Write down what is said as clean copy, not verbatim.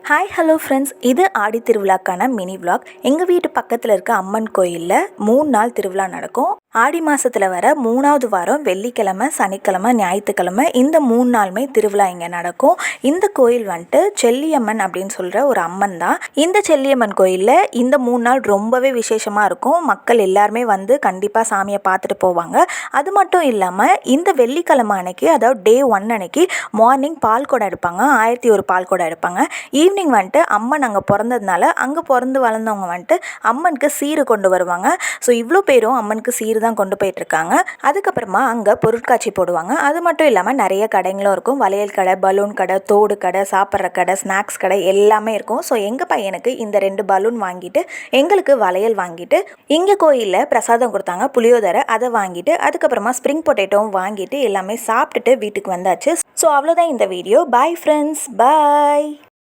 Hi hello friends, இது ஆடி திருவிழாக்கான mini vlog. எங்கள் வீட்டு பக்கத்தில் இருக்க அம்மன் கோயிலில் 3 நாள் திருவிழா நடக்கும். ஆடி மாதத்தில் வர 3ஆவது வாரம் வெள்ளிக்கிழமை, சனிக்கிழமை, ஞாயிற்றுக்கிழமை இந்த 3 நாளுமே திருவிழா இங்கே நடக்கும். இந்த கோயில் வந்துட்டு செல்லியம்மன் அப்படின்னு சொல்கிற ஒரு அம்மன் தான். இந்த செல்லியம்மன் கோயிலில் இந்த 3 நாள் ரொம்பவே விசேஷமாக இருக்கும். மக்கள் எல்லாருமே வந்து கண்டிப்பாக சாமியை பார்த்துட்டு போவாங்க. அது மட்டும் இல்லாமல் இந்த வெள்ளிக்கிழமை அன்னைக்கு, அதாவது டே 1 அன்னைக்கு மார்னிங் பால் குடம் எடுப்பாங்க. 1001 பால் குடம் எடுப்பாங்க. ஈவினிங் வந்துட்டு அம்மன் அங்கே பிறந்ததுனால அங்கே பிறந்து வளர்ந்தவங்க வந்துட்டு அம்மனுக்கு சீரு கொண்டு வருவாங்க. ஸோ இவ்வளோ பேரும் அம்மனுக்கு சீரு தான் கொண்டு போயிட்டுருக்காங்க. அதுக்கப்புறமா அங்கே பொருட்காட்சி போடுவாங்க. அது மட்டும் இல்லாமல் நிறைய கடைங்களும் இருக்கும். வளையல் கடை, பலூன் கடை, தோடு கடை, சாப்பிட்ற கடை, ஸ்நாக்ஸ் கடை எல்லாமே இருக்கும். ஸோ எங்கள் பையனுக்கு இந்த 2 பலூன் வாங்கிட்டு எங்களுக்கு வளையல் வாங்கிட்டு இங்கே கோயிலில் பிரசாதம் கொடுத்தாங்க, புளியோதரை. அதை வாங்கிட்டு அதுக்கப்புறமா ஸ்ப்ரிங் பொட்டேட்டோவும் வாங்கிட்டு எல்லாமே சாப்பிட்டுட்டு வீட்டுக்கு வந்தாச்சு. ஸோ அவ்வளோதான் இந்த வீடியோ. பாய் ஃப்ரெண்ட்ஸ், பாய்.